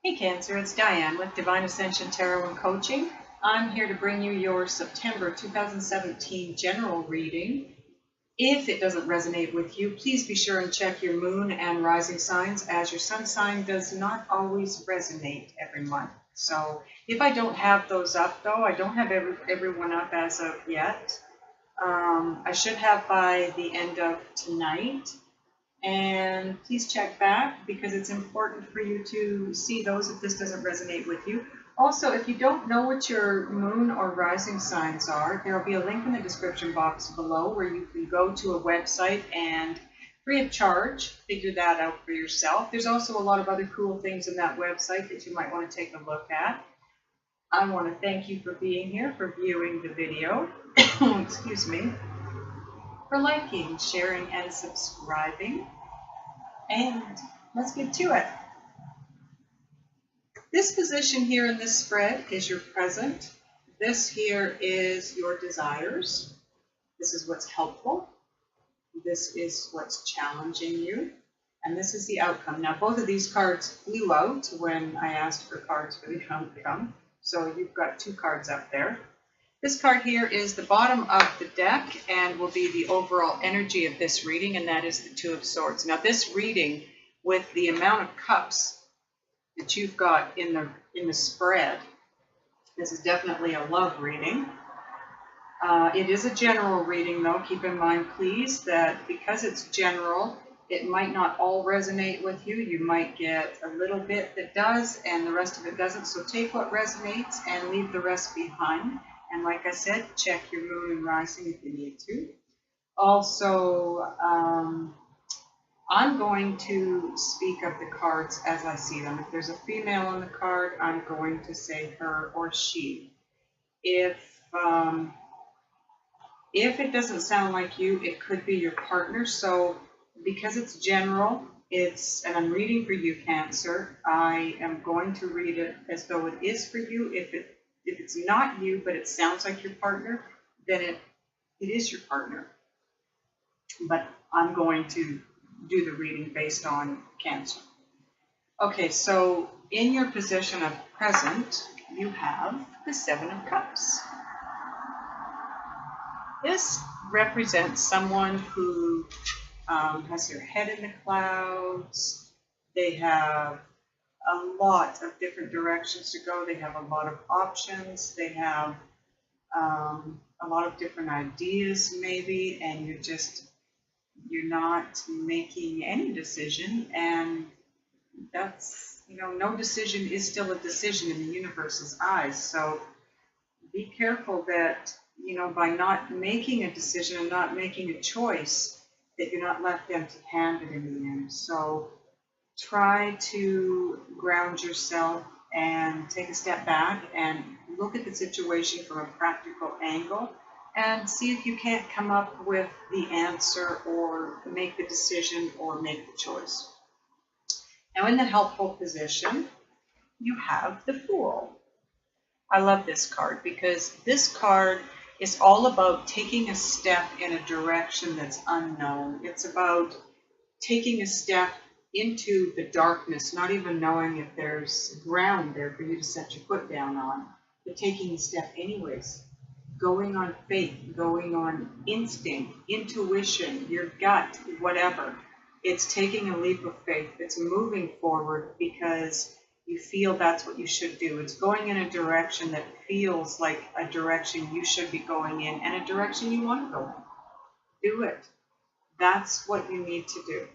Hey Cancer, it's Diane with Divine Ascension Tarot and Coaching. I'm here to bring you your September 2017 general reading. If it doesn't resonate with you, please be sure and check your moon and rising signs, as your sun sign does not always resonate every month. So if I don't have those up though, I don't have everyone up as of yet. I should have by the end of tonight. And please check back because it's important for you to see those if this doesn't resonate with you. Also, if you don't know what your moon or rising signs are, there will be a link in the description box below where you can go to a website and free of charge figure that out for yourself. There's also a lot of other cool things in that website that you might want to take a look at. I want to thank you for being here, for viewing the video, excuse me, for liking, sharing, and subscribing. And let's get to it. This position here in this spread is your present. This here is your desires. This is what's helpful. This is what's challenging you. And this is the outcome. Now, both of these cards flew out when I asked for cards for the outcome. So you've got two cards up there. This card here is the bottom of the deck and will be the overall energy of this reading, and that is the Two of Swords. Now, this reading, with the amount of cups that you've got in the spread, this is definitely a love reading. It is a general reading, though. Keep in mind, please, that because it's general, it might not all resonate with you. You might get a little bit that does, and the rest of it doesn't. So take what resonates and leave the rest behind. And like I said, check your moon and rising if you need to. Also, I'm going to speak of the cards as I see them. If there's a female on the card, I'm going to say her or she. If it doesn't sound like you, it could be your partner. So because it's general, and I'm reading for you, Cancer, I am going to read it as though it is for you. If it's not you, but it sounds like your partner, then it is your partner. But I'm going to do the reading based on Cancer. Okay, so in your position of present, you have the Seven of Cups. This represents someone who has their head in the clouds. They have a lot of different directions to go. They have a lot of options. They have a lot of different ideas maybe, and you're not making any decision, and that's, no decision is still a decision in the universe's eyes. So be careful that, by not making a decision and not making a choice, that you're not left empty-handed in the end. So try to ground yourself and take a step back and look at the situation from a practical angle and see if you can't come up with the answer or make the decision or make the choice. Now, in the helpful position, you have the Fool. I love this card because this card is all about taking a step in a direction that's unknown. It's about taking a step into the darkness, not even knowing if there's ground there for you to set your foot down on, but taking a step anyways. Going on faith, going on instinct, intuition, your gut, whatever. It's taking a leap of faith. It's moving forward because you feel that's what you should do. It's going in a direction that feels like a direction you should be going in and a direction you want to go in. Do it. That's what you need to do.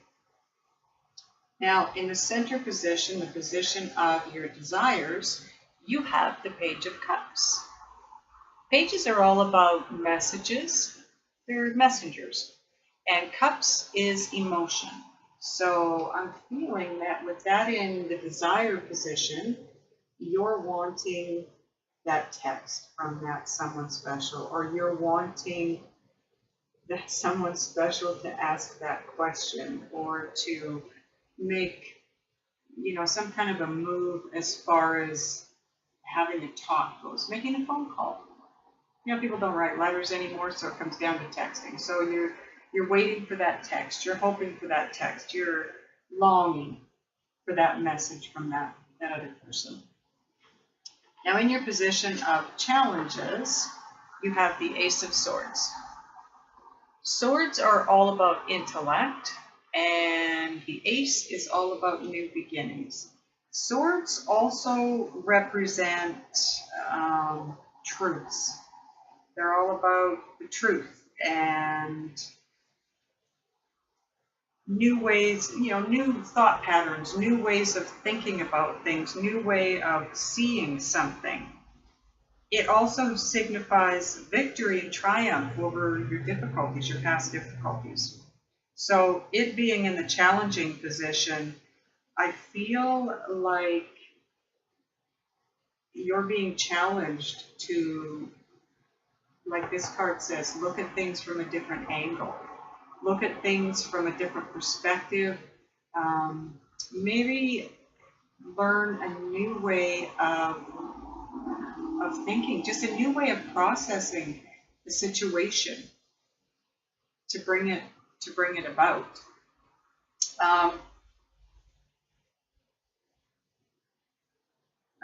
Now, in the center position, the position of your desires, you have the Page of Cups. Pages are all about messages. They're messengers. And cups is emotion. So I'm feeling that with that in the desire position, you're wanting that text from that someone special, or you're wanting that someone special to ask that question, or to make, some kind of a move as far as having a talk goes, making a phone call. People don't write letters anymore, so it comes down to texting. So you're waiting for that text. You're hoping for that text. You're longing for that message from that that other person. Now in your position of challenges, you have the Ace of Swords. Swords are all about intellect, and the Ace is all about new beginnings. Swords also represent truths. They're all about the truth and new ways, new thought patterns, new ways of thinking about things, new way of seeing something. It also signifies victory and triumph over your difficulties, your past difficulties. So it being in the challenging position, I feel like you're being challenged to, like this card says, look at things from a different angle. Look at things from a different perspective. Maybe learn a new way of thinking, just a new way of processing the situation to bring it about.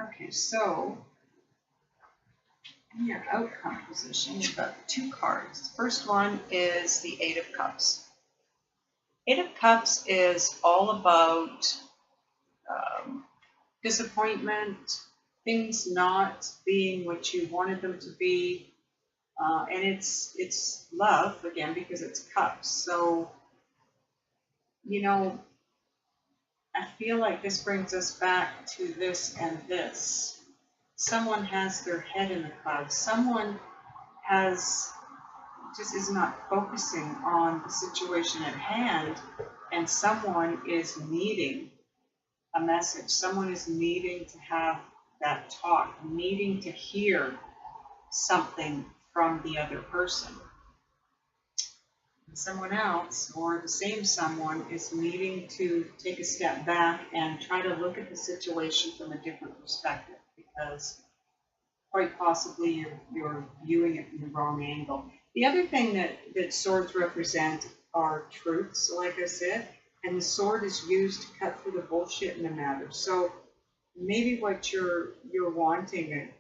Okay, so in your outcome position, you've got two cards. The first one is the Eight of Cups. Eight of Cups is all about disappointment, things not being what you wanted them to be, and it's love again because it's cups. So, I feel like this brings us back to this and this. Someone has their head in the clouds. Someone just is not focusing on the situation at hand, and someone is needing a message. Someone is needing to have that talk, needing to hear something from the other person. And someone else, or the same someone, is needing to take a step back and try to look at the situation from a different perspective, because quite possibly you're viewing it from the wrong angle. The other thing that swords represent are truths, like I said, and the sword is used to cut through the bullshit in the matter. So maybe what you're wanting,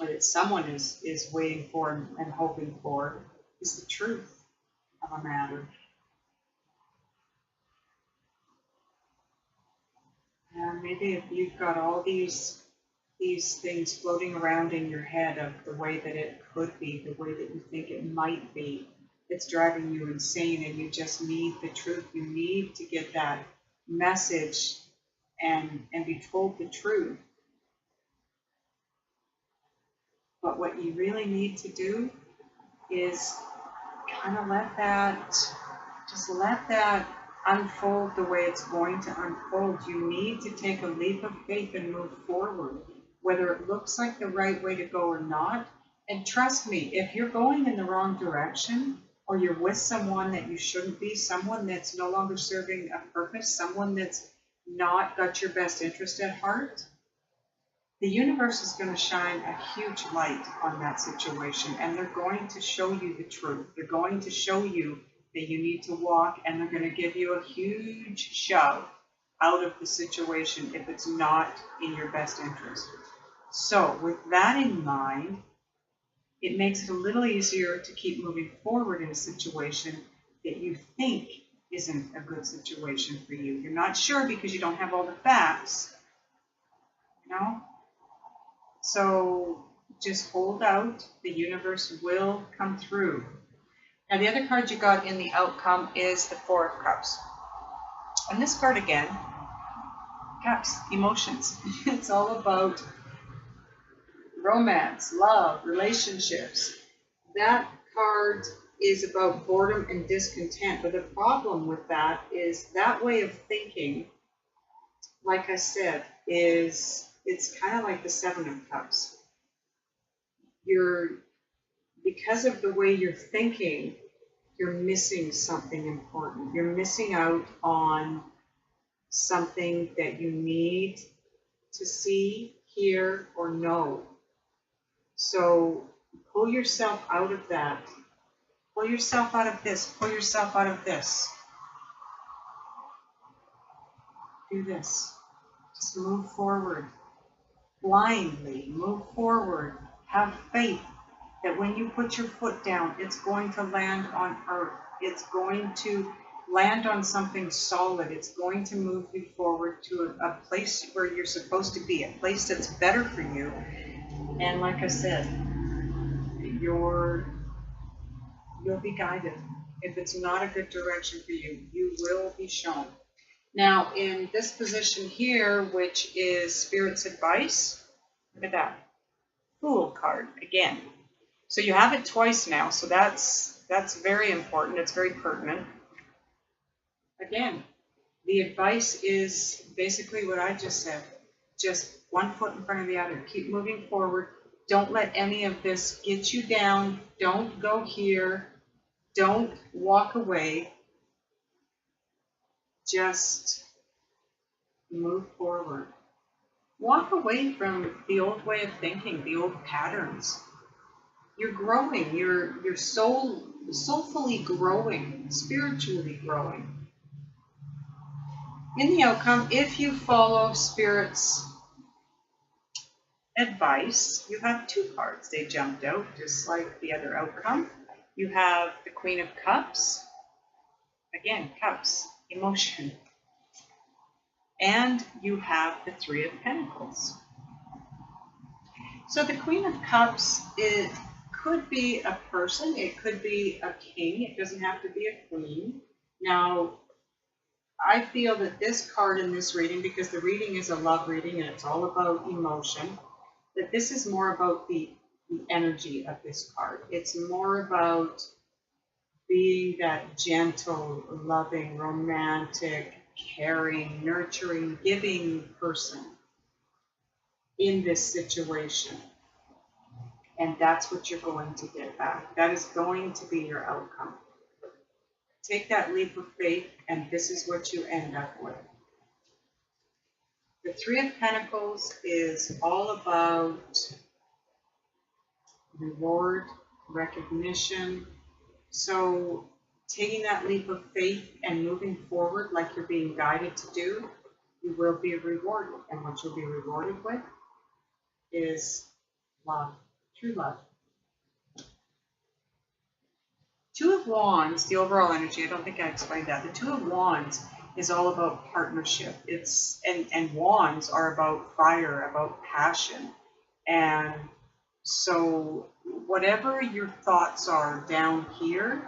or that someone is waiting for and hoping for, is the truth of a matter. And maybe if you've got all these things floating around in your head of the way that it could be, the way that you think it might be, it's driving you insane, and you just need the truth. You need to get that message and be told the truth. But what you really need to do is kind of let that unfold the way it's going to unfold. You need to take a leap of faith and move forward, whether it looks like the right way to go or not. And trust me, if you're going in the wrong direction, or you're with someone that you shouldn't be, someone that's no longer serving a purpose, someone that's not got your best interest at heart, the universe is going to shine a huge light on that situation, and they're going to show you the truth. They're going to show you that you need to walk, and they're going to give you a huge shove out of the situation if it's not in your best interest. So with that in mind, it makes it a little easier to keep moving forward in a situation that you think isn't a good situation for you. You're not sure because you don't have all the facts, So just hold out. The universe will come through. Now the other card you got in the outcome is the Four of Cups. And this card again, cups, emotions. It's all about romance, love, relationships. That card is about boredom and discontent. But the problem with that is that way of thinking, like I said, it's kind of like the Seven of Cups. Because of the way you're thinking, you're missing something important. You're missing out on something that you need to see, hear, or know. So pull yourself out of that. Pull yourself out of this. Pull yourself out of this. Do this. Just move forward. Blindly move forward. Have faith that when you put your foot down, it's going to land on earth. It's going to land on something solid. It's going to move you forward to a place where you're supposed to be, a place that's better for you. And like I said, you'll be guided. If it's not a good direction for you, you will be shown. Now, in this position here, which is Spirit's advice, look at that. Fool card again. So you have it twice now, so that's very important. It's very pertinent. Again, the advice is basically what I just said. Just one foot in front of the other. Keep moving forward. Don't let any of this get you down. Don't go here. Don't walk away. Just move forward. Walk away from the old way of thinking, the old patterns. You're growing. You're soulfully growing, spiritually growing. In the outcome, if you follow Spirit's advice, you have two cards. They jumped out just like the other outcome. You have the Queen of Cups. Again, cups, emotion. And you have the Three of Pentacles. So the Queen of Cups, it could be a person, it could be a king, it doesn't have to be a queen. Now, I feel that this card in this reading, because the reading is a love reading and it's all about emotion, that this is more about the energy of this card. It's more about being that gentle, loving, romantic, caring, nurturing, giving person in this situation. And that's what you're going to get back. That is going to be your outcome. Take that leap of faith, and this is what you end up with. The Three of Pentacles is all about reward, recognition. So taking that leap of faith and moving forward like you're being guided to do, you will be rewarded. And what you'll be rewarded with is love, true love. Two of Wands, the overall energy, I don't think I explained that. The Two of Wands is all about partnership. And wands are about fire, about passion. And so whatever your thoughts are down here,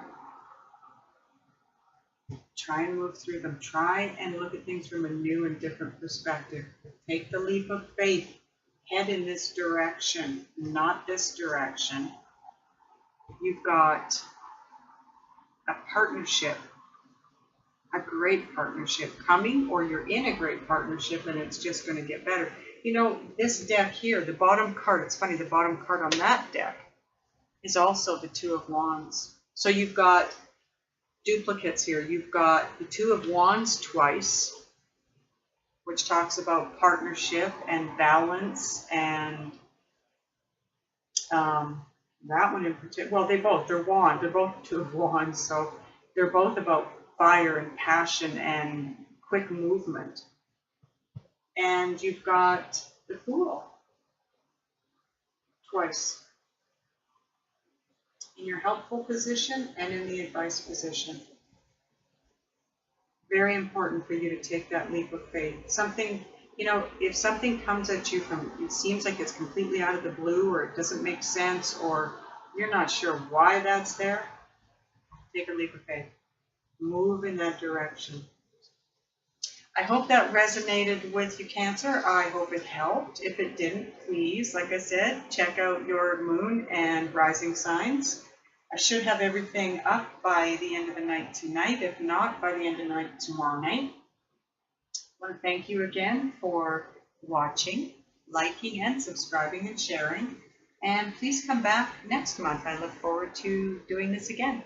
try and move through them. Try and look at things from a new and different perspective. Take the leap of faith. Head in this direction, not this direction. You've got a partnership, a great partnership coming, or you're in a great partnership and it's just going to get better. You know, this deck here, the bottom card, it's funny, the bottom card on that deck is also the Two of Wands. So you've got duplicates here. You've got the Two of Wands twice, which talks about partnership and balance, and that one in particular, well, they're both Two of Wands, so they're both about fire and passion and quick movement. And you've got the Fool twice, in your helpful position and in the advice position. Very important for you to take that leap of faith. Something, you know, if something comes at you from, it seems like it's completely out of the blue, or it doesn't make sense, or you're not sure why that's there, take a leap of faith. Move in that direction. I hope that resonated with you, Cancer. I hope it helped. If it didn't, please, like I said, check out your moon and rising signs. I should have everything up by the end of the night tonight, if not by the end of the night tomorrow night. I want to thank you again for watching, liking, and subscribing and sharing. And please come back next month. I look forward to doing this again.